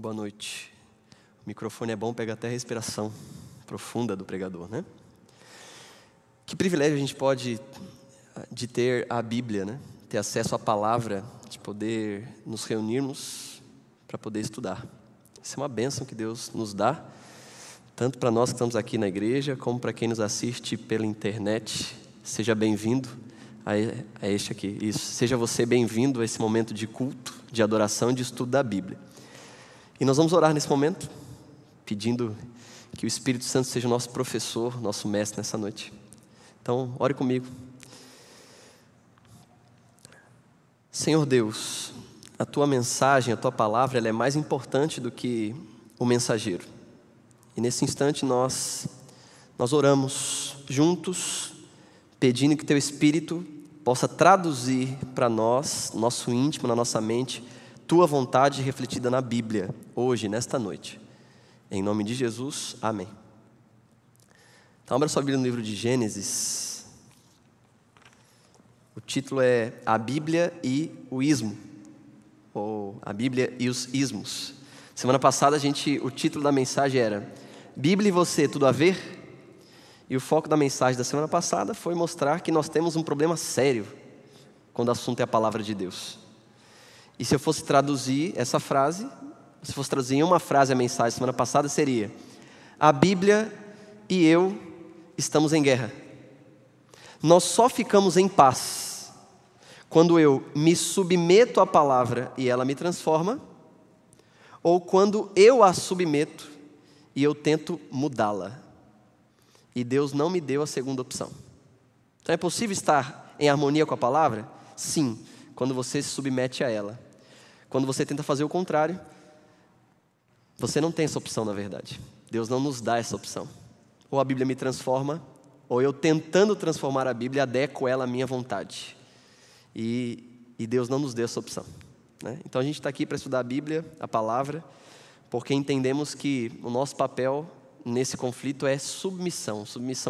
Boa noite. O microfone é bom, pega até a respiração profunda do pregador, né? Que privilégio a gente pode de ter a Bíblia, né? Ter acesso à palavra, de poder nos reunirmos para poder estudar. Isso é uma bênção que Deus nos dá, tanto para nós que estamos aqui na igreja, como para quem nos assiste pela internet. Seja bem-vindo a este aqui. Isso. Seja você bem-vindo a esse momento de culto, de adoração e de estudo da Bíblia. E nós vamos orar nesse momento, pedindo que o Espírito Santo seja o nosso professor, nosso mestre nessa noite. Então, ore comigo. Senhor Deus, a Tua mensagem, a Tua palavra, ela é mais importante do que o mensageiro. E nesse instante nós oramos juntos, pedindo que Teu Espírito possa traduzir para nós, nosso íntimo, na nossa mente, Tua vontade refletida na Bíblia, hoje, nesta noite. Em nome de Jesus, amém. Então, abra sua Bíblia no livro de Gênesis. O título é A Bíblia e o Ismo, ou A Bíblia e os Ismos. Semana passada, o título da mensagem era Bíblia e você, tudo a ver? E o foco da mensagem da semana passada foi mostrar que nós temos um problema sério quando o assunto é a palavra de Deus. E se eu fosse traduzir essa frase, se fosse traduzir em uma frase a mensagem da semana passada, seria: a Bíblia e eu estamos em guerra. Nós só ficamos em paz quando eu me submeto à palavra e ela me transforma, ou quando eu a submeto e eu tento mudá-la. E Deus não me deu a segunda opção. Então é possível estar em harmonia com a palavra? Sim, quando você se submete a ela. Quando você tenta fazer o contrário, você não tem essa opção, na verdade. Deus não nos dá essa opção. Ou a Bíblia me transforma, ou eu tentando transformar a Bíblia, adequo ela à minha vontade. E Deus não nos deu essa opção, né? Então a gente está aqui para estudar a Bíblia, a palavra, porque entendemos que o nosso papel nesse conflito é submissão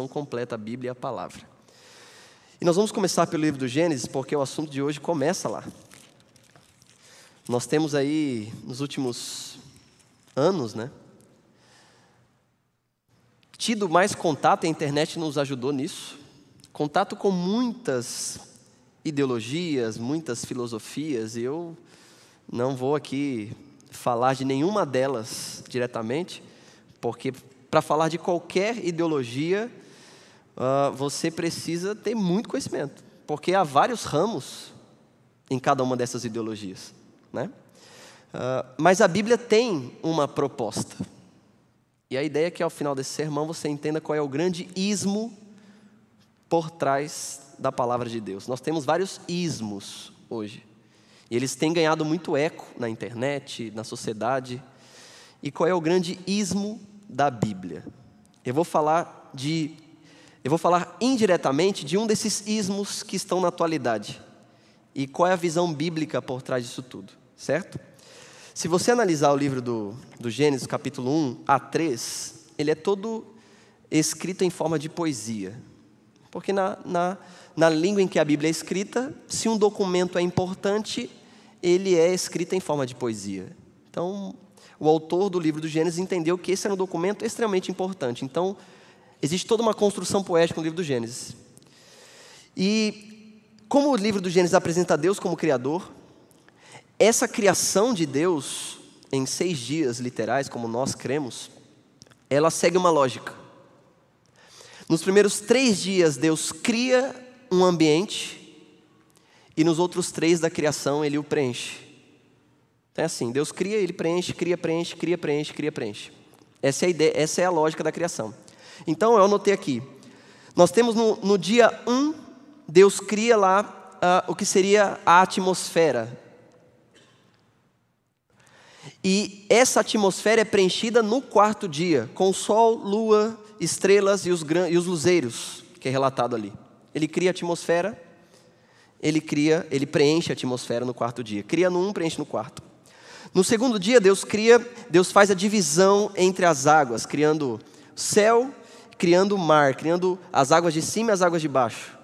completa à Bíblia e à palavra. E nós vamos começar pelo livro do Gênesis, porque o assunto de hoje começa lá. Nós temos aí, nos últimos anos, né, tido mais contato, e a internet nos ajudou nisso, contato com muitas ideologias, muitas filosofias, e eu não vou aqui falar de nenhuma delas diretamente, porque para falar de qualquer ideologia, você precisa ter muito conhecimento, porque há vários ramos em cada uma dessas ideologias, né? Mas a Bíblia tem uma proposta, e a ideia é que ao final desse sermão você entenda qual é o grande ismo por trás da palavra de Deus. Nós temos vários ismos hoje, e eles têm ganhado muito eco na internet, na sociedade. E qual é o grande ismo da Bíblia? Eu vou falar indiretamente de um desses ismos que estão na atualidade. E qual é a visão bíblica por trás disso tudo, certo? Se você analisar o livro do Gênesis, capítulo 1 a 3, ele é todo escrito em forma de poesia. Porque na língua em que a Bíblia é escrita, se um documento é importante, ele é escrito em forma de poesia. Então, o autor do livro do Gênesis entendeu que esse era um documento extremamente importante. Então, existe toda uma construção poética no livro do Gênesis. E como o livro do Gênesis apresenta Deus como Criador, essa criação de Deus, em 6 dias literais, como nós cremos, ela segue uma lógica. Nos primeiros 3 dias, Deus cria um ambiente, e nos outros 3 da criação, Ele o preenche. Então é assim, Deus cria, Ele preenche, cria, preenche, cria, preenche, cria, preenche. Essa é a ideia, essa é a lógica da criação. Então eu anotei aqui, nós temos no dia 1, Deus cria lá o que seria a atmosfera. E essa atmosfera é preenchida no 4º dia, com sol, lua, estrelas e os luzeiros, que é relatado ali. Ele cria a atmosfera, ele preenche a atmosfera no 4º dia. Cria no 1, preenche no 4º. No 2º dia, Deus faz a divisão entre as águas, criando céu, criando o mar, criando as águas de cima e as águas de baixo.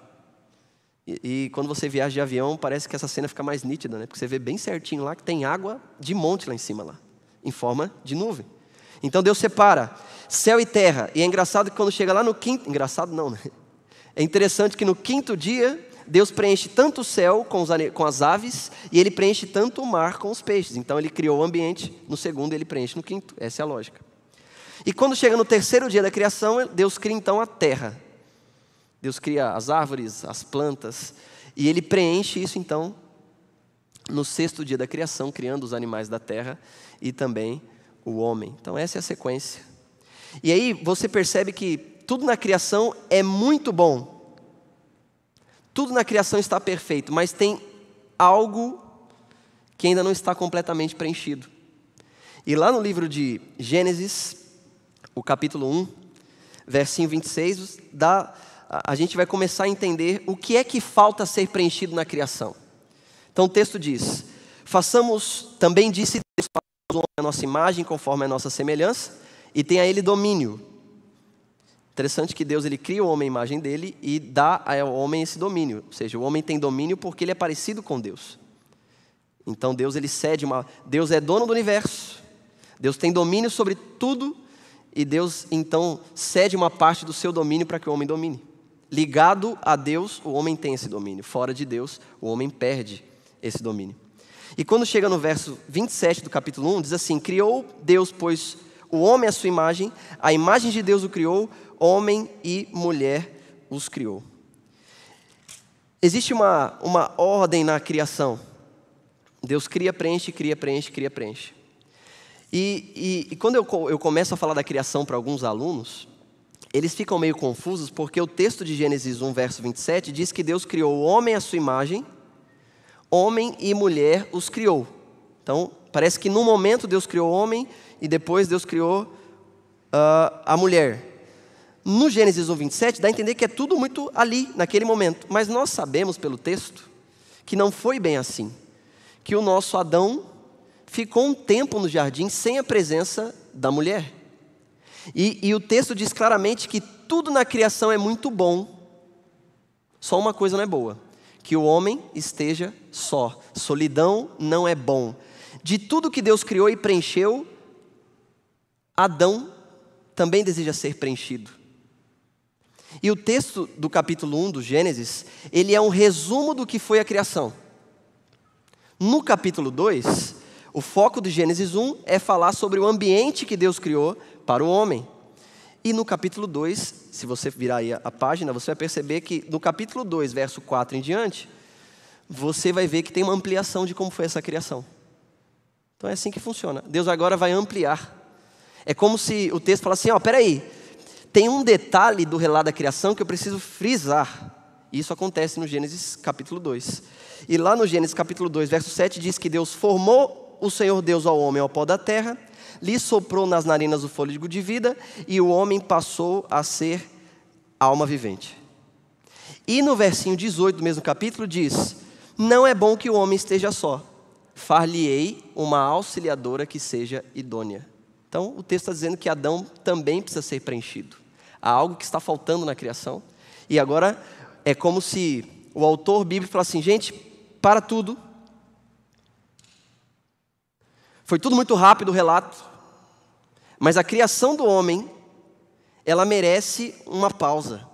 E quando você viaja de avião, parece que essa cena fica mais nítida, né? Porque você vê bem certinho lá que tem água de monte lá em cima. Lá. em forma de nuvem. Então Deus separa céu e terra. E é engraçado que quando chega lá no quinto... Engraçado não, né? É interessante que no quinto dia, Deus preenche tanto o céu com as aves, e Ele preenche tanto o mar com os peixes. Então Ele criou o ambiente no segundo e Ele preenche no quinto. Essa é a lógica. E quando chega no terceiro dia da criação, Deus cria então a terra. Deus cria as árvores, as plantas, e Ele preenche isso então no sexto dia da criação, criando os animais da terra e também o homem. Então essa é a sequência. E aí você percebe que tudo na criação é muito bom. Tudo na criação está perfeito, mas tem algo que ainda não está completamente preenchido. E lá no livro de Gênesis, o capítulo 1, versinho 26, a gente vai começar a entender o que é que falta ser preenchido na criação. Então o texto diz: façamos, também disse Deus, façamos o homem à nossa imagem, conforme a nossa semelhança, e tenha ele domínio. Interessante que Deus ele cria o homem à imagem dele e dá ao homem esse domínio. Ou seja, o homem tem domínio porque ele é parecido com Deus. Então Deus ele cede Deus é dono do universo. Deus tem domínio sobre tudo e Deus então cede uma parte do seu domínio para que o homem domine. Ligado a Deus, o homem tem esse domínio. Fora de Deus, o homem perde esse domínio. E quando chega no verso 27 do capítulo 1, diz assim: criou Deus, pois, o homem à sua imagem, a imagem de Deus o criou, homem e mulher os criou. Existe uma ordem na criação. Deus cria, preenche, cria, preenche, cria, preenche. E quando eu começo a falar da criação para alguns alunos, eles ficam meio confusos porque o texto de Gênesis 1, verso 27, diz que Deus criou o homem à sua imagem, homem e mulher os criou. Então, parece que num momento Deus criou o homem e depois Deus criou a mulher. No Gênesis 1, 27, dá a entender que é tudo muito ali, naquele momento. Mas nós sabemos pelo texto que não foi bem assim. Que o nosso Adão ficou um tempo no jardim sem a presença da mulher. E o texto diz claramente que tudo na criação é muito bom. Só uma coisa não é boa: que o homem esteja só. Solidão não é bom. De tudo que Deus criou e preencheu, Adão também deseja ser preenchido. E o texto do capítulo 1 do Gênesis, ele é um resumo do que foi a criação. No capítulo 2, o foco do Gênesis 1 é falar sobre o ambiente que Deus criou para o homem. E no capítulo 2, se você virar aí a página, você vai perceber que no capítulo 2, verso 4 em diante, você vai ver que tem uma ampliação de como foi essa criação. Então é assim que funciona. Deus agora vai ampliar. É como se o texto falasse assim: peraí, tem um detalhe do relato da criação que eu preciso frisar. Isso acontece no Gênesis capítulo 2. E lá no Gênesis capítulo 2, verso 7, diz que Deus formou o Senhor Deus ao homem ao pó da terra, lhe soprou nas narinas o fôlego de vida, e o homem passou a ser alma vivente. E no versinho 18 do mesmo capítulo diz: não é bom que o homem esteja só, far-lhe-ei uma auxiliadora que seja idônea. Então o texto está dizendo que Adão também precisa ser preenchido. Há algo que está faltando na criação. E agora é como se o autor bíblico falasse assim: gente, para tudo. Foi tudo muito rápido o relato, mas a criação do homem, ela merece uma pausa,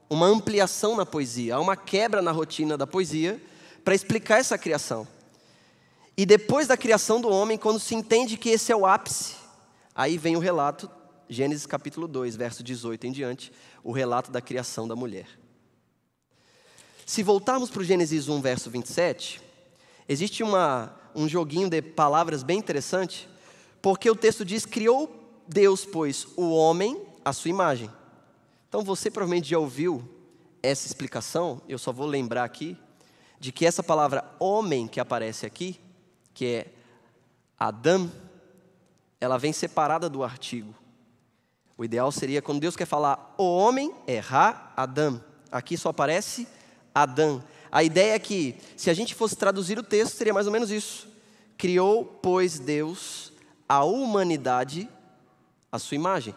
uma ampliação na poesia. Há uma quebra na rotina da poesia para explicar essa criação. E depois da criação do homem, quando se entende que esse é o ápice, aí vem o relato, Gênesis capítulo 2, verso 18 em diante, o relato da criação da mulher. Se voltarmos para o Gênesis 1, verso 27, existe um joguinho de palavras bem interessante, porque o texto diz: criou Deus, pois, o homem à sua imagem. Então você provavelmente já ouviu essa explicação, eu só vou lembrar aqui, de que essa palavra homem que aparece aqui, que é Adam, ela vem separada do artigo. O ideal seria, quando Deus quer falar o homem, é Ha-Adam. Aqui só aparece Adão. A ideia é que, se a gente fosse traduzir o texto, seria mais ou menos isso: criou, pois, Deus a humanidade à sua imagem.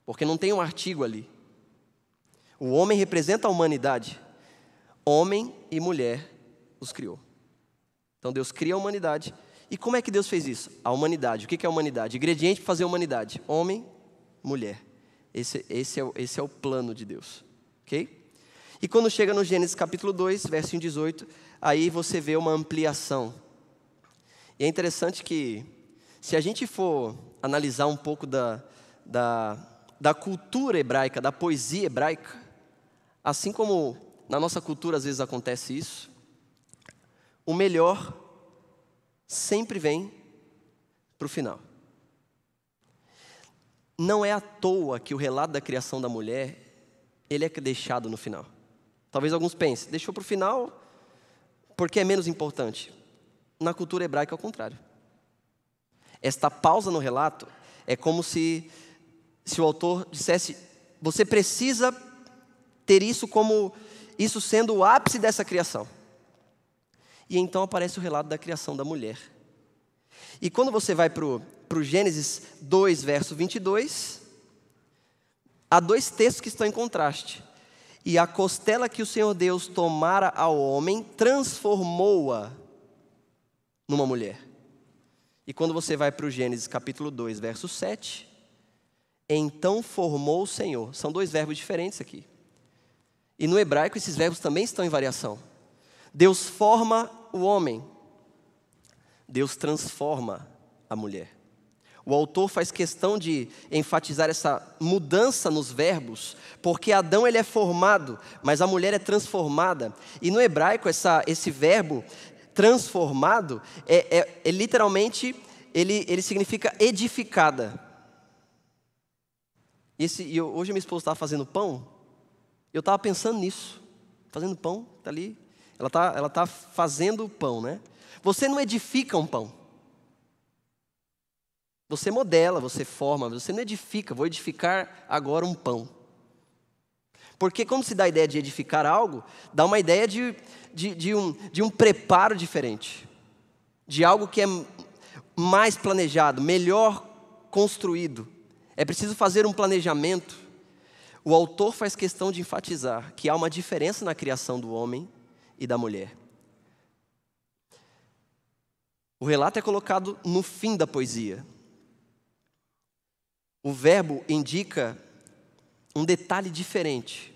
Porque não tem um artigo ali. O homem representa a humanidade. Homem e mulher os criou. Então Deus cria a humanidade E como é que Deus fez isso? A humanidade. O que é a humanidade? Ingrediente para fazer a humanidade: homem, mulher. Esse é o plano de Deus. Ok? E quando chega no Gênesis capítulo 2, versinho 18, aí você vê uma ampliação. E é interessante que, se a gente for analisar um pouco da cultura hebraica, da poesia hebraica, assim como na nossa cultura às vezes acontece isso, o melhor sempre vem para o final. Não é à toa que o relato da criação da mulher, ele é deixado no final. Talvez alguns pensem, deixou para o final porque é menos importante. Na cultura hebraica é o contrário. Esta pausa no relato é como se o autor dissesse, você precisa ter isso como isso sendo o ápice dessa criação. E então aparece o relato da criação da mulher. E quando você vai para o Gênesis 2, verso 22, há dois textos que estão em contraste. E a costela que o Senhor Deus tomara ao homem, transformou-a numa mulher. E quando você vai para o Gênesis capítulo 2, verso 7, então formou o Senhor. São dois verbos diferentes aqui. E no hebraico esses verbos também estão em variação. Deus forma o homem. Deus transforma a mulher. O autor faz questão de enfatizar essa mudança nos verbos, porque Adão ele é formado, mas a mulher é transformada. E no hebraico esse verbo transformado literalmente ele significa edificada. Hoje minha esposa estava fazendo pão, eu estava pensando nisso, fazendo pão, está ali, ela está fazendo pão, né? Você não edifica um pão, você modela, você forma, você não edifica. Vou edificar agora um pão, porque como se dá a ideia de edificar algo, dá uma ideia de um preparo diferente, de algo que é mais planejado, melhor construído. É preciso fazer um planejamento. O autor faz questão de enfatizar que há uma diferença na criação do homem e da mulher. O relato é colocado no fim da poesia. O verbo indica um detalhe diferente.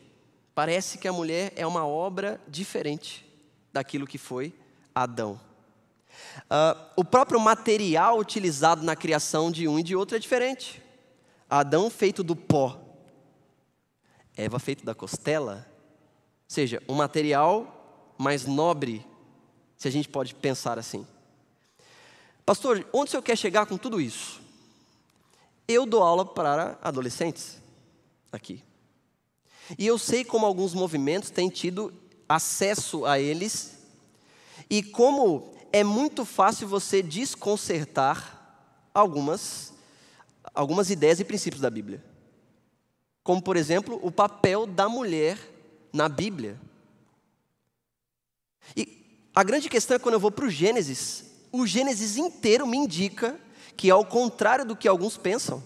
Parece que a mulher é uma obra diferente daquilo que foi Adão. O próprio material utilizado na criação de um e de outro é diferente. Adão feito do pó, Eva feito da costela, ou seja, um material mais nobre, se a gente pode pensar assim. Pastor, onde o senhor quer chegar com tudo isso? Eu dou aula para adolescentes aqui. E eu sei como alguns movimentos têm tido acesso a eles e como é muito fácil você desconcertar algumas ideias e princípios da Bíblia. Como, por exemplo, o papel da mulher na Bíblia. E a grande questão é quando eu vou para o Gênesis inteiro me indica que, ao contrário do que alguns pensam,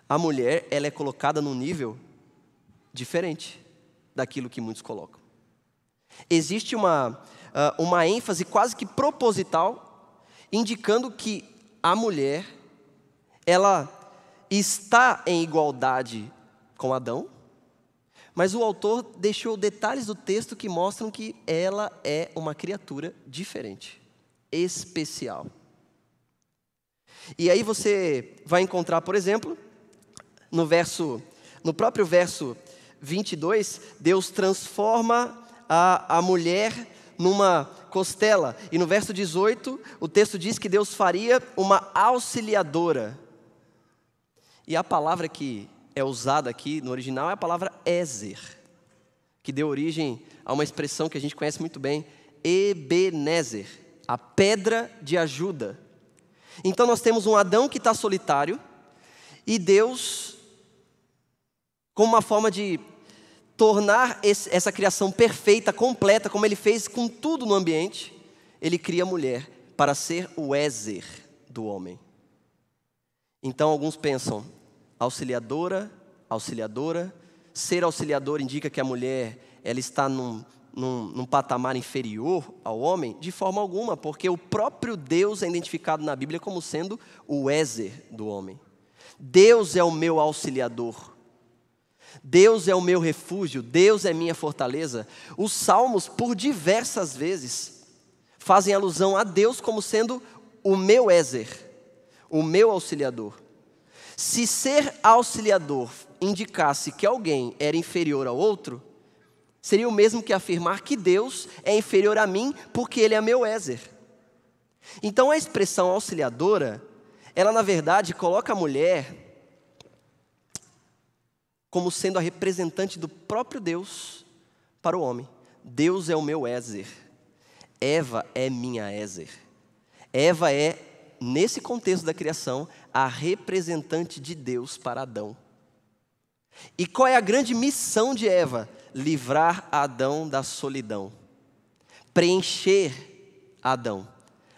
a mulher ela é colocada num nível diferente daquilo que muitos colocam. Existe uma ênfase quase que proposital, indicando que a mulher ela está em igualdade com Adão, mas o autor deixou detalhes do texto que mostram que ela é uma criatura diferente, especial. E aí você vai encontrar, por exemplo, no próprio verso 22, Deus transforma a mulher numa costela. E no verso 18, o texto diz que Deus faria uma auxiliadora. E a palavra que é usada aqui no original é a palavra Ezer, que deu origem a uma expressão que a gente conhece muito bem, Ebenezer, a pedra de ajuda. Então nós temos um Adão que está solitário, e Deus, como uma forma de tornar essa criação perfeita, completa, como Ele fez com tudo no ambiente, Ele cria a mulher para ser o Ezer do homem. Então alguns pensam, auxiliadora, ser auxiliador indica que a mulher ela está num patamar inferior ao homem? De forma alguma, porque o próprio Deus é identificado na Bíblia como sendo o Ézer do homem. Deus é o meu auxiliador. Deus é o meu refúgio, Deus é minha fortaleza. Os salmos, por diversas vezes, fazem alusão a Deus como sendo o meu Ézer, o meu auxiliador. Se ser auxiliador indicasse que alguém era inferior ao outro, seria o mesmo que afirmar que Deus é inferior a mim porque Ele é meu Ézer. Então a expressão auxiliadora, ela na verdade coloca a mulher como sendo a representante do próprio Deus para o homem. Deus é o meu Ézer. Eva é minha Ézer. Eva é, nesse contexto da criação, a representante de Deus para Adão. E qual é a grande missão de Eva? Livrar Adão da solidão. Preencher Adão.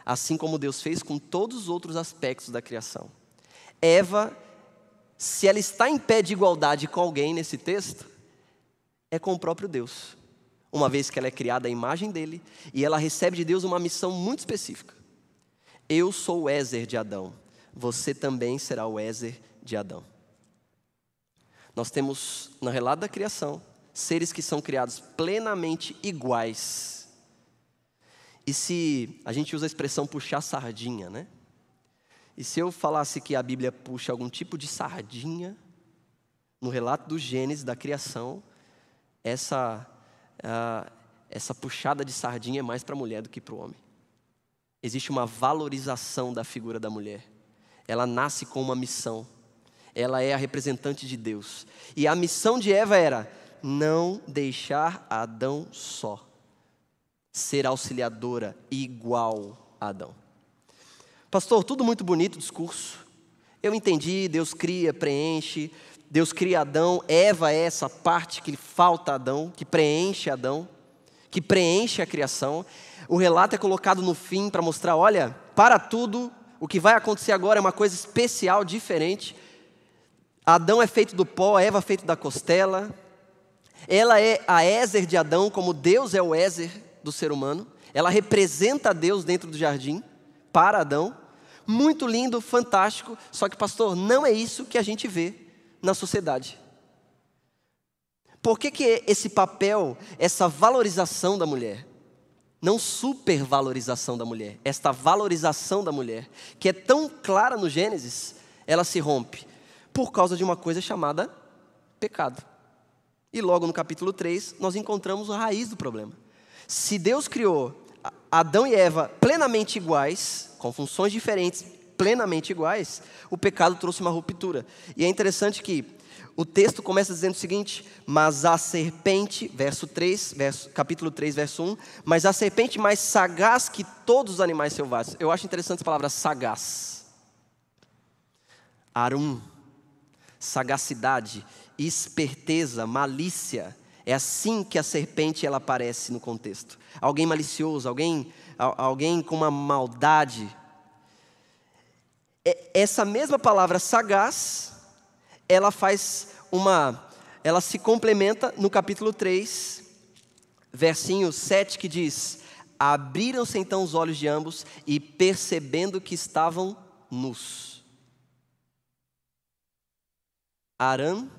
Assim como Deus fez com todos os outros aspectos da criação. Eva, se ela está em pé de igualdade com alguém nesse texto, é com o próprio Deus. Uma vez que ela é criada à imagem dele, e ela recebe de Deus uma missão muito específica. Eu sou o Ézer de Adão, você também será o Ézer de Adão. Nós temos, no relato da criação, seres que são criados plenamente iguais. E se a gente usa a expressão puxar sardinha, né? E se eu falasse que a Bíblia puxa algum tipo de sardinha, no relato do Gênesis, da criação, essa puxada de sardinha é mais para a mulher do que para o homem. Existe uma valorização da figura da mulher. Ela nasce com uma missão. Ela é a representante de Deus. E a missão de Eva era não deixar Adão só. Ser auxiliadora igual a Adão. Pastor, tudo muito bonito o discurso. Eu entendi, Deus cria, preenche. Deus cria Adão. Eva é essa parte que falta a Adão, que preenche Adão, que preenche a criação. O relato é colocado no fim para mostrar, olha, para tudo, o que vai acontecer agora é uma coisa especial, diferente. Adão é feito do pó, Eva é feito da costela. Ela é a Ézer de Adão, como Deus é o Ézer do ser humano. Ela representa Deus dentro do jardim, para Adão. Muito lindo, fantástico. Só que, pastor, não é isso que a gente vê na sociedade. Por que esse papel, essa valorização da mulher, não supervalorização da mulher, esta valorização da mulher, que é tão clara no Gênesis, ela se rompe por causa de uma coisa chamada pecado. E logo no capítulo 3, nós encontramos a raiz do problema. Se Deus criou Adão e Eva plenamente iguais, com funções diferentes, plenamente iguais, o pecado trouxe uma ruptura. E é interessante que o texto começa dizendo o seguinte: mas a serpente, capítulo 3, verso 1, mas a serpente mais sagaz que todos os animais selvagens. Eu acho interessante essa palavra sagaz. Arum, sagacidade, esperteza, malícia. É assim que a serpente ela aparece no contexto. Alguém malicioso, alguém com uma maldade. Essa mesma palavra sagaz, ela se complementa no capítulo 3, versinho 7, que diz: abriram-se então os olhos de ambos e percebendo que estavam nus. Aram.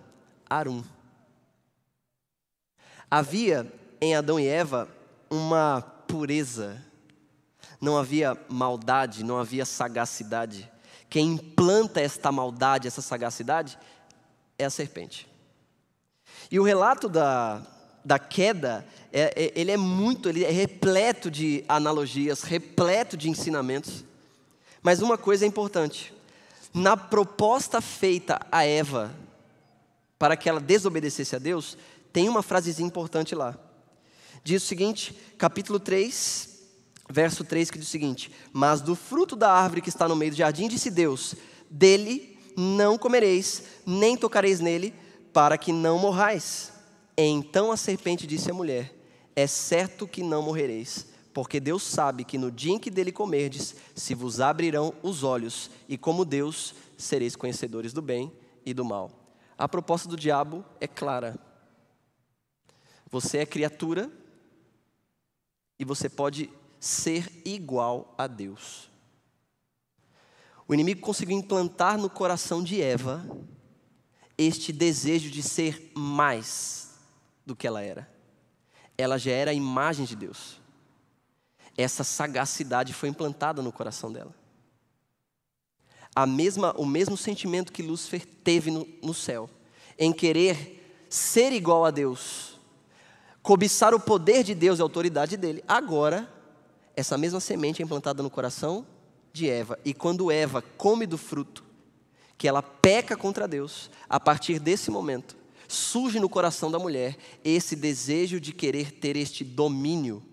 Havia em Adão e Eva uma pureza, não havia maldade, não havia sagacidade. Quem implanta esta maldade, essa sagacidade, é a serpente. E o relato da queda, ele é repleto de analogias, repleto de ensinamentos. Mas uma coisa é importante: na proposta feita a Eva, para que ela desobedecesse a Deus, tem uma frasezinha importante lá. Diz o seguinte, capítulo 3, verso 3, que diz o seguinte: mas do fruto da árvore que está no meio do jardim, disse Deus, dele não comereis, nem tocareis nele, para que não morrais. Então a serpente disse à mulher: é certo que não morrereis, porque Deus sabe que no dia em que dele comerdes, se vos abrirão os olhos, e como Deus, sereis conhecedores do bem e do mal. A proposta do diabo é clara. Você é criatura, e você pode ser igual a Deus. O inimigo conseguiu implantar no coração de Eva este desejo de ser mais do que ela era. Ela já era a imagem de Deus. Essa sagacidade foi implantada no coração dela. O mesmo sentimento que Lúcifer teve no céu, em querer ser igual a Deus, cobiçar o poder de Deus e a autoridade dele, agora, essa mesma semente é implantada no coração de Eva. E quando Eva come do fruto, que ela peca contra Deus, a partir desse momento, surge no coração da mulher esse desejo de querer ter este domínio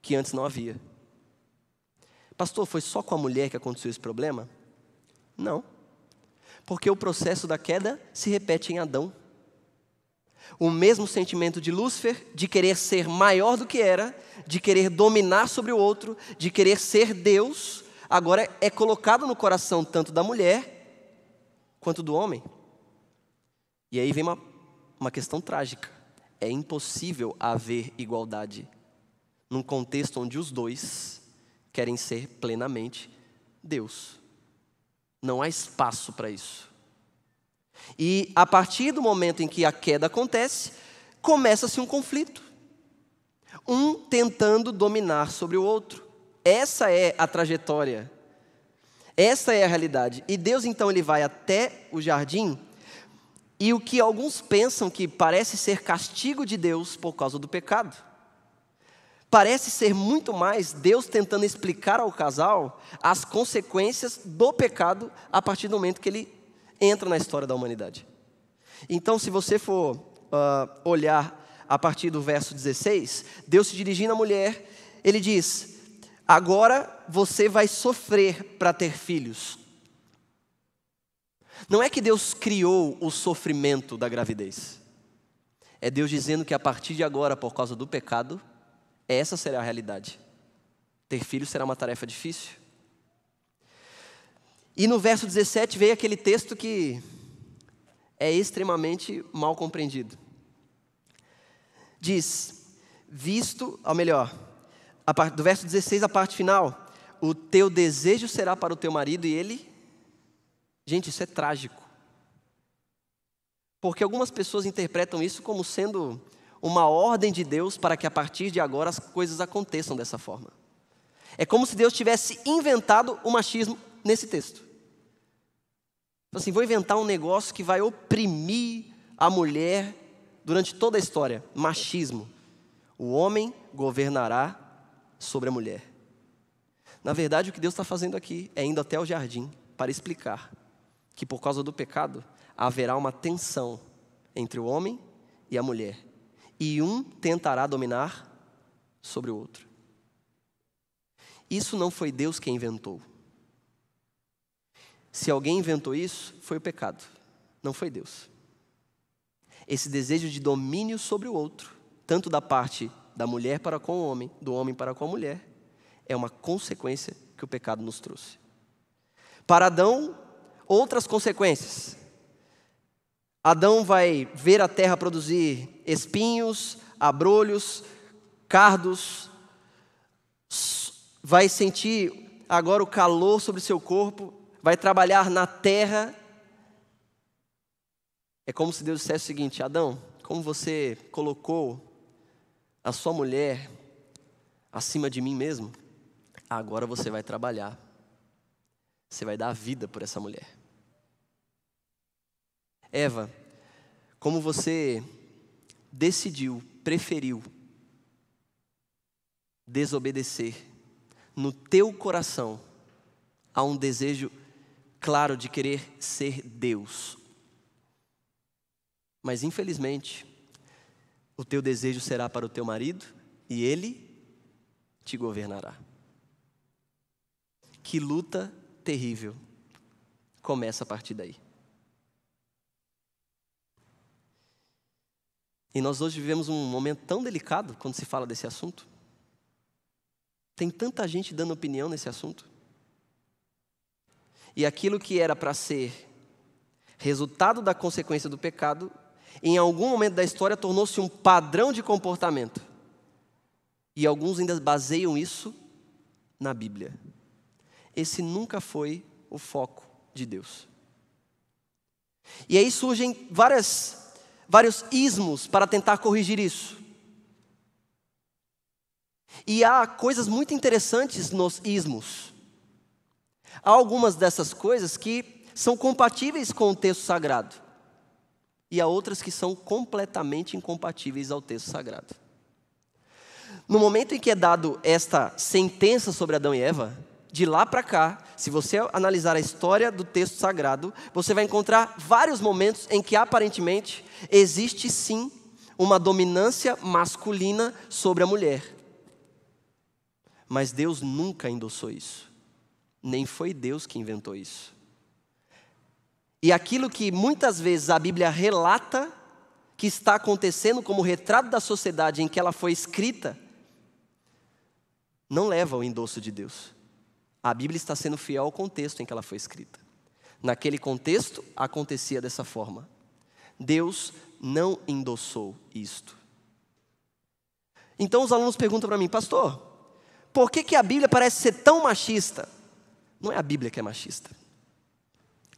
que antes não havia. Pastor, foi só com a mulher que aconteceu esse problema? Não, porque o processo da queda se repete em Adão. O mesmo sentimento de Lúcifer, de querer ser maior do que era, de querer dominar sobre o outro, de querer ser Deus, agora é colocado no coração tanto da mulher quanto do homem. E aí vem uma questão trágica. É impossível haver igualdade num contexto onde os dois querem ser plenamente Deus. Não há espaço para isso. E a partir do momento em que a queda acontece, começa-se um conflito. Um tentando dominar sobre o outro. Essa é a trajetória. Essa é a realidade. E Deus então ele vai até o jardim, e o que alguns pensam que parece ser castigo de Deus por causa do pecado, parece ser muito mais Deus tentando explicar ao casal as consequências do pecado a partir do momento que ele entra na história da humanidade. Então, se você for olhar a partir do verso 16, Deus se dirigindo à mulher, ele diz: agora você vai sofrer para ter filhos. Não é que Deus criou o sofrimento da gravidez. É Deus dizendo que a partir de agora, por causa do pecado, essa será a realidade. Ter filhos será uma tarefa difícil. E no verso 17 veio aquele texto que é extremamente mal compreendido. Diz, do verso 16 a parte final, o teu desejo será para o teu marido e ele... Gente, isso é trágico. Porque algumas pessoas interpretam isso como sendo uma ordem de Deus para que a partir de agora as coisas aconteçam dessa forma. É como se Deus tivesse inventado o machismo nesse texto. Assim, vou inventar um negócio que vai oprimir a mulher durante toda a história. Machismo. O homem governará sobre a mulher. Na verdade, o que Deus está fazendo aqui é indo até o jardim para explicar que por causa do pecado haverá uma tensão entre o homem e a mulher. E um tentará dominar sobre o outro. Isso não foi Deus quem inventou. Se alguém inventou isso, foi o pecado, não foi Deus. Esse desejo de domínio sobre o outro, tanto da parte da mulher para com o homem, do homem para com a mulher, é uma consequência que o pecado nos trouxe. Para Adão, outras consequências. Adão vai ver a terra produzir espinhos, abrolhos, cardos, vai sentir agora o calor sobre seu corpo, vai trabalhar na terra. É como se Deus dissesse o seguinte: Adão, como você colocou a sua mulher acima de mim mesmo, agora você vai trabalhar. Você vai dar a vida por essa mulher. Eva, como você preferiu desobedecer, no teu coração há um desejo claro de querer ser Deus. Mas infelizmente, o teu desejo será para o teu marido e ele te governará. Que luta terrível começa a partir daí. E nós hoje vivemos um momento tão delicado quando se fala desse assunto. Tem tanta gente dando opinião nesse assunto. E aquilo que era para ser resultado da consequência do pecado, em algum momento da história tornou-se um padrão de comportamento. E alguns ainda baseiam isso na Bíblia. Esse nunca foi o foco de Deus. E aí surgem vários ismos para tentar corrigir isso. E há coisas muito interessantes nos ismos. Há algumas dessas coisas que são compatíveis com o texto sagrado. E há outras que são completamente incompatíveis ao texto sagrado. No momento em que é dado esta sentença sobre Adão e Eva, de lá para cá, se você analisar a história do texto sagrado, você vai encontrar vários momentos em que aparentemente existe sim uma dominância masculina sobre a mulher. Mas Deus nunca endossou isso. Nem foi Deus que inventou isso. E aquilo que muitas vezes a Bíblia relata que está acontecendo como retrato da sociedade em que ela foi escrita, não leva ao endosso de Deus. A Bíblia está sendo fiel ao contexto em que ela foi escrita. Naquele contexto, acontecia dessa forma. Deus não endossou isto. Então os alunos perguntam para mim, pastor, por que a Bíblia parece ser tão machista? Não é a Bíblia que é machista.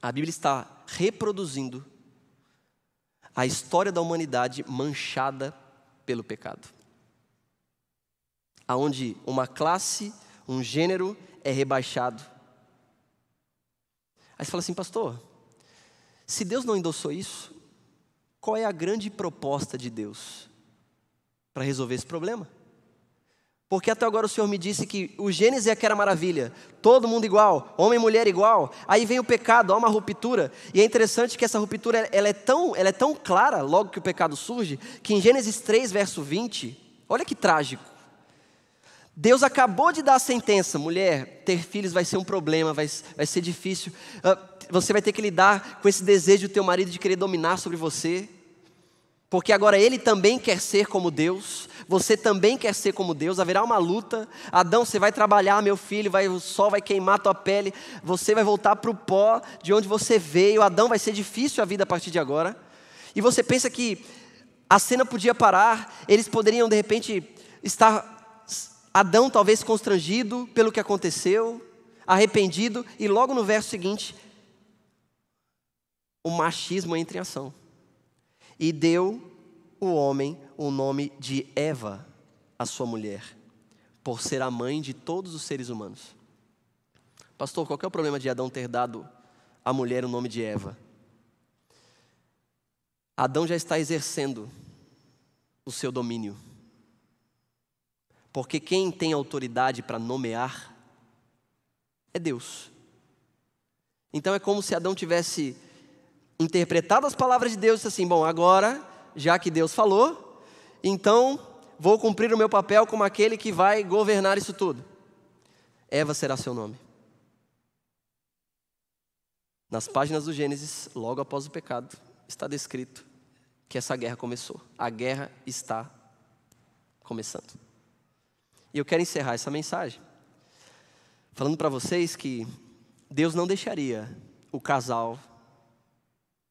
A Bíblia está reproduzindo a história da humanidade manchada pelo pecado. Aonde uma classe, um gênero é rebaixado. Aí você fala assim, pastor, se Deus não endossou isso, qual é a grande proposta de Deus para resolver esse problema? Porque até agora o Senhor me disse que o Gênesis é aquela maravilha, todo mundo igual, homem e mulher igual, aí vem o pecado, há uma ruptura, e é interessante que essa ruptura ela é tão clara, logo que o pecado surge, que em Gênesis 3, verso 20, olha que trágico, Deus acabou de dar a sentença, mulher, ter filhos vai ser um problema, vai ser difícil, você vai ter que lidar com esse desejo do teu marido de querer dominar sobre você, porque agora ele também quer ser como Deus, você também quer ser como Deus, haverá uma luta. Adão, você vai trabalhar, meu filho, o sol vai queimar a tua pele, você vai voltar para o pó de onde você veio. Adão, vai ser difícil a vida a partir de agora. E você pensa que a cena podia parar, eles poderiam de repente estar, Adão talvez constrangido pelo que aconteceu, arrependido, e logo no verso seguinte, o machismo entra em ação. E deu o homem o nome de Eva, a sua mulher, por ser a mãe de todos os seres humanos. Pastor, qual que é o problema de Adão ter dado à mulher o nome de Eva? Adão já está exercendo o seu domínio. Porque quem tem autoridade para nomear é Deus. Então é como se Adão tivesse interpretado as palavras de Deus e disse assim, bom, agora, já que Deus falou, então vou cumprir o meu papel como aquele que vai governar isso tudo. Eva será seu nome. Nas páginas do Gênesis, logo após o pecado, está descrito que essa guerra começou. A guerra está começando. E eu quero encerrar essa mensagem falando para vocês que Deus não deixaria o casal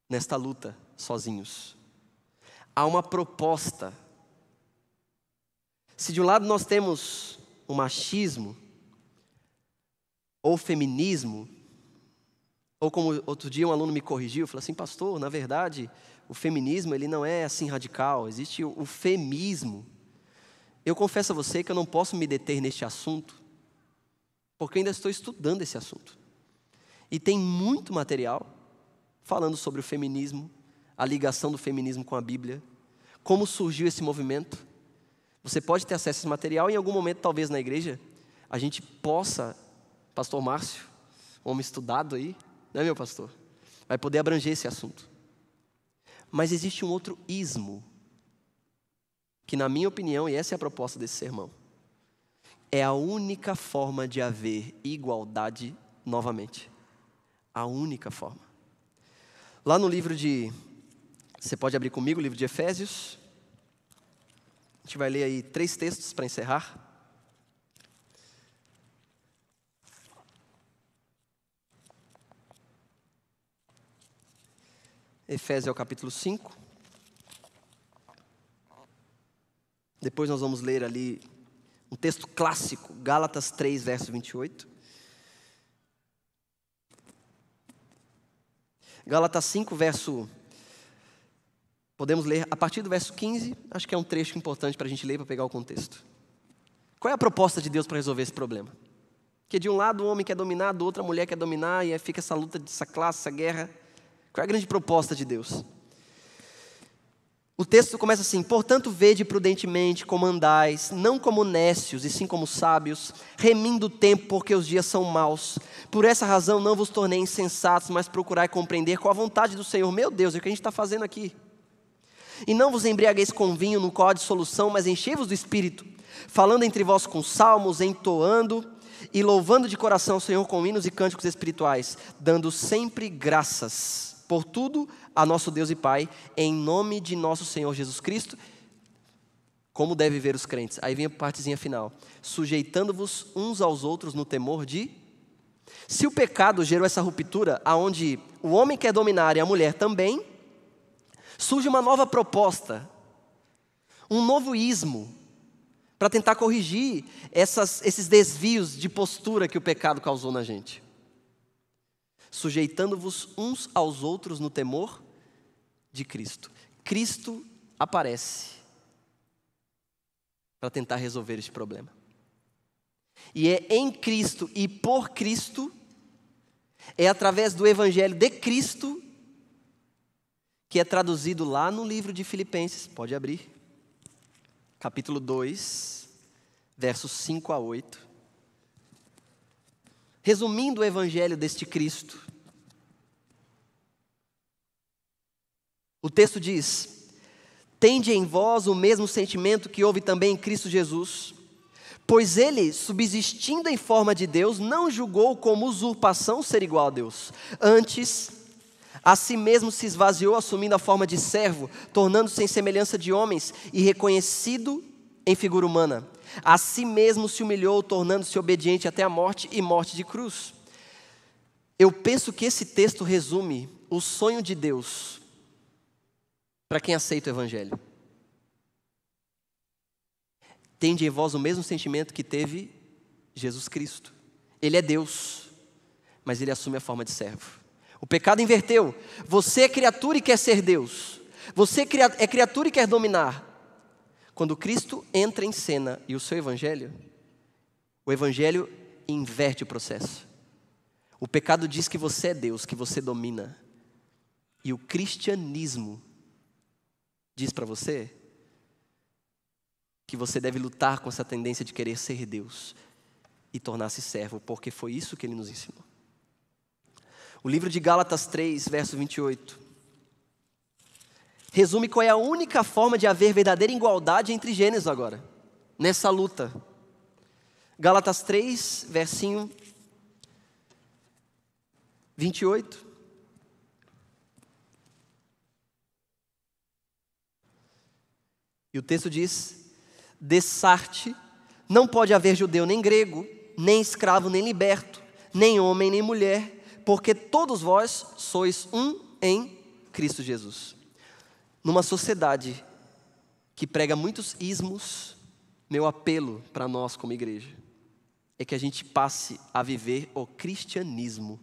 nesta luta sozinhos. Há uma proposta. Se de um lado nós temos o machismo, ou o feminismo, ou como outro dia um aluno me corrigiu, falou assim, pastor, na verdade, o feminismo ele não é assim radical, existe o femismo. Eu confesso a você que eu não posso me deter neste assunto, porque eu ainda estou estudando esse assunto. E tem muito material falando sobre o feminismo, a ligação do feminismo com a Bíblia, como surgiu esse movimento. Você pode ter acesso a esse material e em algum momento, talvez na igreja, a gente possa, pastor Márcio, homem estudado aí, né meu pastor? Vai poder abranger esse assunto. Mas existe um outro ismo, que na minha opinião, e essa é a proposta desse sermão, é a única forma de haver igualdade novamente. A única forma. Lá no livro você pode abrir comigo o livro de Efésios. A gente vai ler aí 3 textos para encerrar. Efésios é o capítulo 5. Depois nós vamos ler ali Um texto clássico, Gálatas 3, verso 28. Gálatas 5, podemos ler a partir do verso 15, acho que é um trecho importante para a gente ler, para pegar o contexto. Qual é a proposta de Deus para resolver esse problema? Que de um lado o homem quer dominar, do outro a mulher quer dominar, e aí fica essa luta, essa classe, essa guerra. Qual é a grande proposta de Deus? O texto começa assim: portanto, vede prudentemente como andais, não como nécios, e sim como sábios, remindo o tempo, porque os dias são maus. Por essa razão não vos tornei insensatos, mas procurai compreender qual a vontade do Senhor. Meu Deus, é o que a gente está fazendo aqui. E não vos embriagueis com vinho, no qual há dissolução, mas enchei-vos do Espírito, falando entre vós com salmos, entoando e louvando de coração o Senhor com hinos e cânticos espirituais, dando sempre graças por tudo a nosso Deus e Pai, em nome de nosso Senhor Jesus Cristo. Como deve viver os crentes? Aí vem a partezinha final: sujeitando-vos uns aos outros no temor de... Se o pecado gerou essa ruptura, aonde o homem quer dominar e a mulher também, surge uma nova proposta, um novo ismo, para tentar corrigir esses desvios de postura que o pecado causou na gente. Sujeitando-vos uns aos outros no temor de Cristo. Cristo aparece para tentar resolver este problema. E é em Cristo e por Cristo, é através do Evangelho de Cristo, que é traduzido lá no livro de Filipenses. Pode abrir. Capítulo 2, versos 5 a 8. Resumindo o Evangelho deste Cristo, o texto diz: tende em vós o mesmo sentimento que houve também em Cristo Jesus, pois ele, subsistindo em forma de Deus, não julgou como usurpação ser igual a Deus. Antes, a si mesmo se esvaziou, assumindo a forma de servo, tornando-se em semelhança de homens e reconhecido em figura humana. A si mesmo se humilhou, tornando-se obediente até a morte e morte de cruz. Eu penso que esse texto resume o sonho de Deus para quem aceita o Evangelho. Tende em vós o mesmo sentimento que teve Jesus Cristo. Ele é Deus, mas ele assume a forma de servo. O pecado inverteu. Você é criatura e quer ser Deus. Você é criatura e quer dominar. Quando Cristo entra em cena e o seu Evangelho, o Evangelho inverte o processo. O pecado diz que você é Deus, que você domina. E o cristianismo diz para você que você deve lutar com essa tendência de querer ser Deus e tornar-se servo, porque foi isso que ele nos ensinou. O livro de Gálatas 3, verso 28, resume qual é a única forma de haver verdadeira igualdade entre gêneros agora, nessa luta. Gálatas 3, versinho 28. E o texto diz: dessarte não pode haver judeu nem grego, nem escravo nem liberto, nem homem nem mulher, porque todos vós sois um em Cristo Jesus. Numa sociedade que prega muitos ismos, meu apelo para nós como igreja é que a gente passe a viver o cristianismo.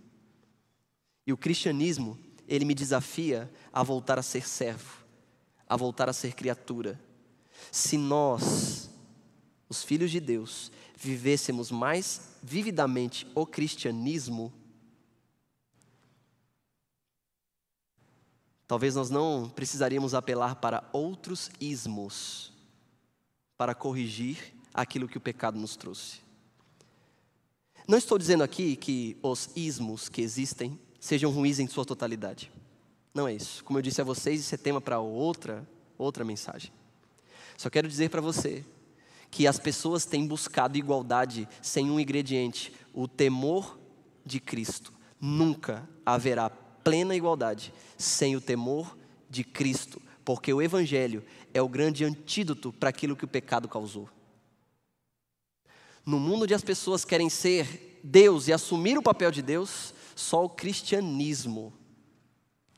E o cristianismo, ele me desafia a voltar a ser servo, a voltar a ser criatura. Se nós, os filhos de Deus, vivêssemos mais vividamente o cristianismo, talvez nós não precisaríamos apelar para outros ismos para corrigir aquilo que o pecado nos trouxe. Não estou dizendo aqui que os ismos que existem sejam ruins em sua totalidade. Não é isso. Como eu disse a vocês, isso é tema para outra mensagem. Só quero dizer para você que as pessoas têm buscado igualdade sem um ingrediente: o temor de Cristo. Nunca haverá plena igualdade sem o temor de Cristo, porque o Evangelho é o grande antídoto para aquilo que o pecado causou. No mundo onde as pessoas querem ser Deus e assumir o papel de Deus, só o cristianismo.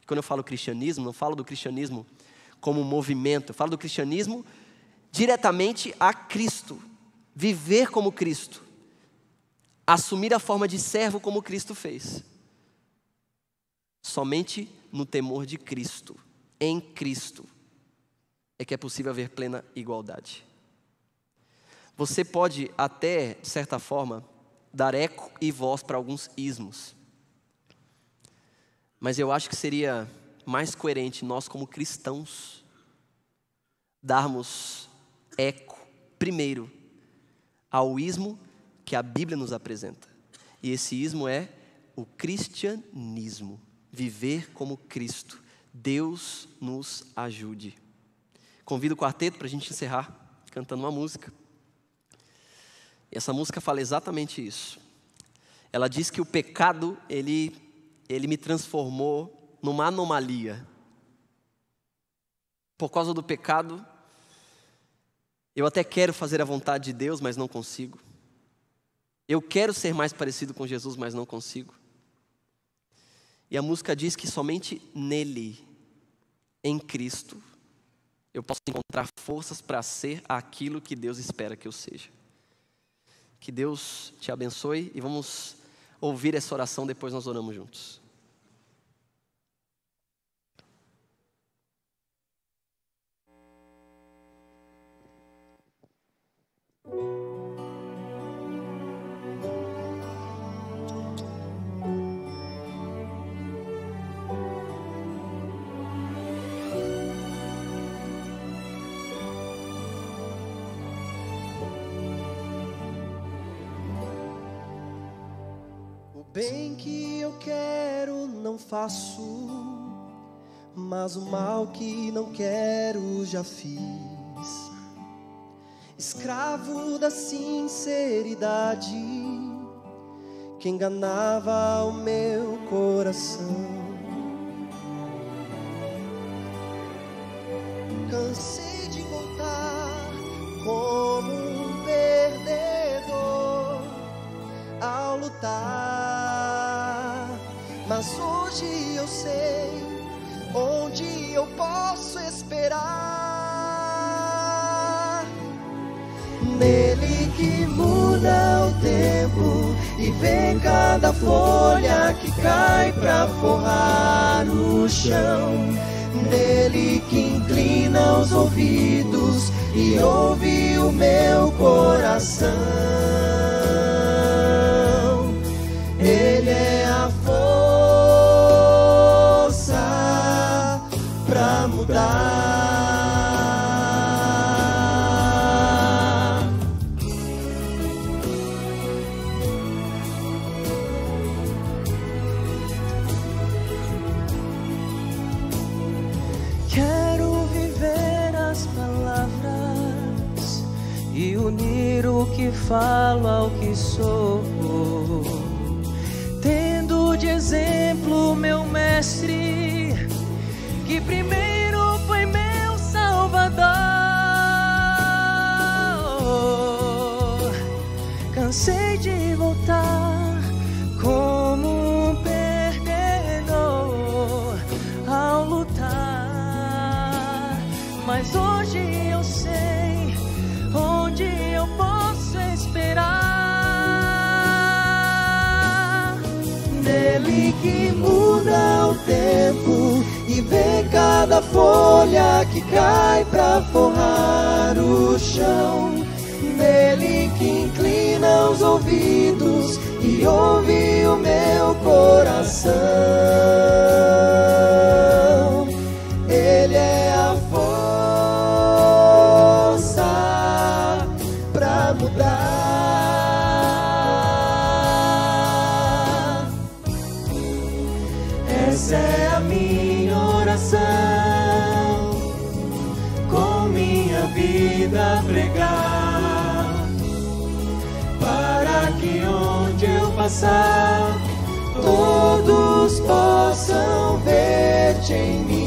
Quando eu falo cristianismo, não falo do cristianismo como movimento, eu falo do cristianismo diretamente a Cristo. viver como Cristo, assumir a forma de servo como Cristo fez. Somente no temor de Cristo, em Cristo, é que é possível haver plena igualdade. Você pode até, de certa forma, dar eco e voz para alguns ismos. Mas eu acho que seria mais coerente nós, como cristãos, darmos eco, primeiro, ao ismo que a Bíblia nos apresenta. E esse ismo é o cristianismo. Viver como Cristo. Deus nos ajude. Convido o quarteto para a gente encerrar cantando uma música. E essa música fala exatamente isso. Ela diz que o pecado, ele me transformou numa anomalia. Por causa do pecado, eu até quero fazer a vontade de Deus, mas não consigo. Eu quero ser mais parecido com Jesus, mas não consigo. E a música diz que somente nele, em Cristo, eu posso encontrar forças para ser aquilo que Deus espera que eu seja. Que Deus te abençoe e vamos ouvir essa oração, depois nós oramos juntos. Bem que eu quero não faço, mas o mal que não quero já fiz. Escravo da sinceridade que enganava o meu coração. Cansei de voltar como um perdedor ao lutar. Mas hoje eu sei onde eu posso esperar. Nele que muda o tempo e vê cada folha que cai pra forrar o chão. Nele que inclina os ouvidos e ouve o meu coração. Ele é a força pra mudar. Quero viver as palavras e unir o que falo ao que sou. Tendo de exemplo meu mestre, que primeiro foi meu salvador. Cansei de voltar como um perdedor ao lutar. Mas hoje eu sei onde eu posso esperar. Nele que muda o tempo e vê cada folha que cai pra forrar o chão. Nele que inclina os ouvidos e ouve o meu coração. Ele é a força pra mudar. Essa é a minha oração, com minha vida pregar, para que onde eu passar, todos possam ver-te em mim.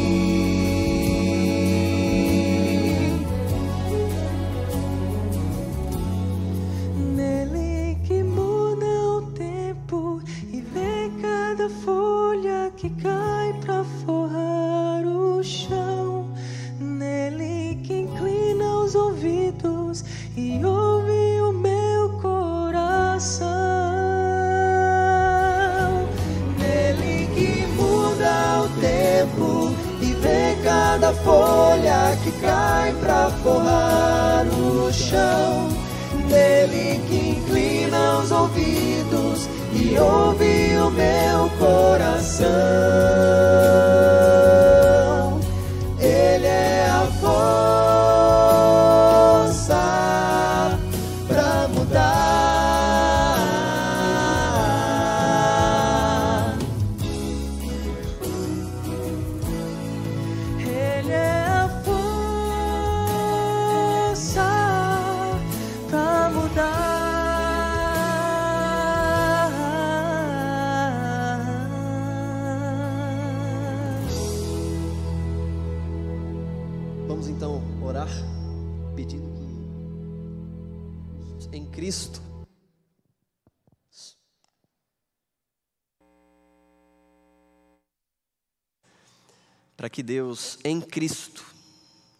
Nele que muda o tempo e vê cada folha que cai pra forrar o chão. Nele que inclina os ouvidos e ouve o meu cada folha que cai pra forrar o chão. Dele que inclina os ouvidos e ouve o meu coração. Ele é a força pra mudar. Ele é a força pra mudar. Vamos então orar, pedindo que em Cristo para que Deus em Cristo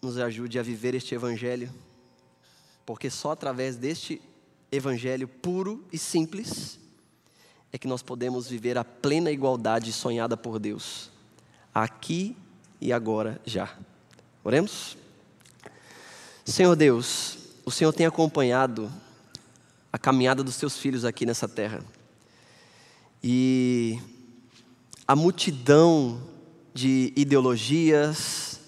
nos ajude a viver este evangelho, porque só através deste evangelho puro e simples é que nós podemos viver a plena igualdade sonhada por Deus, aqui e agora já. Oremos? Senhor Deus, o Senhor tem acompanhado a caminhada dos teus filhos aqui nessa terra. E a multidão de ideologias,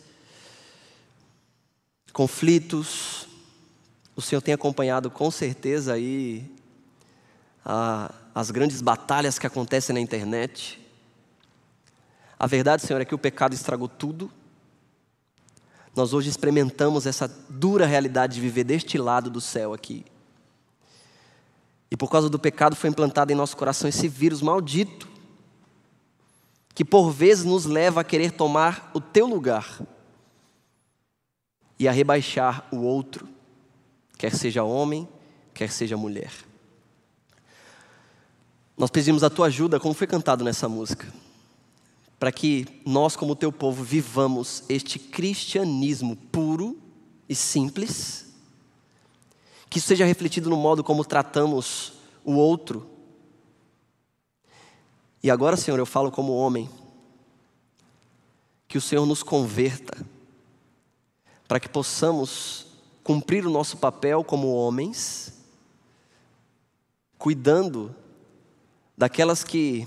conflitos, o Senhor tem acompanhado com certeza aí as grandes batalhas que acontecem na internet. A verdade, Senhor, é que o pecado estragou tudo. Nós hoje experimentamos essa dura realidade de viver deste lado do céu aqui. E por causa do pecado foi implantado em nosso coração esse vírus maldito, que por vezes nos leva a querer tomar o teu lugar e a rebaixar o outro, quer seja homem, quer seja mulher. Nós pedimos a tua ajuda, como foi cantado nessa música, para que nós, como teu povo, vivamos este cristianismo puro e simples, que isso seja refletido no modo como tratamos o outro. E agora, Senhor, eu falo como homem, que o Senhor nos converta, para que possamos cumprir o nosso papel como homens, cuidando daquelas que,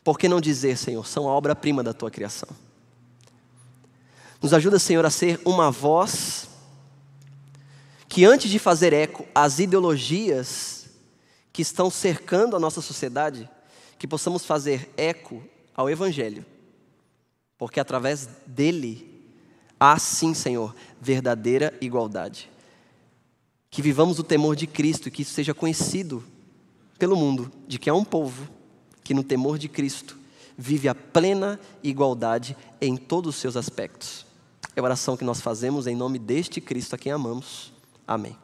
por que não dizer, Senhor, são a obra-prima da tua criação. Nos ajuda, Senhor, a ser uma voz que, antes de fazer eco às ideologias que estão cercando a nossa sociedade, que possamos fazer eco ao Evangelho, porque através dele há sim, Senhor, verdadeira igualdade. Que vivamos o temor de Cristo e que isso seja conhecido pelo mundo, de que há um povo que no temor de Cristo vive a plena igualdade em todos os seus aspectos. É a oração que nós fazemos em nome deste Cristo a quem amamos. Amém.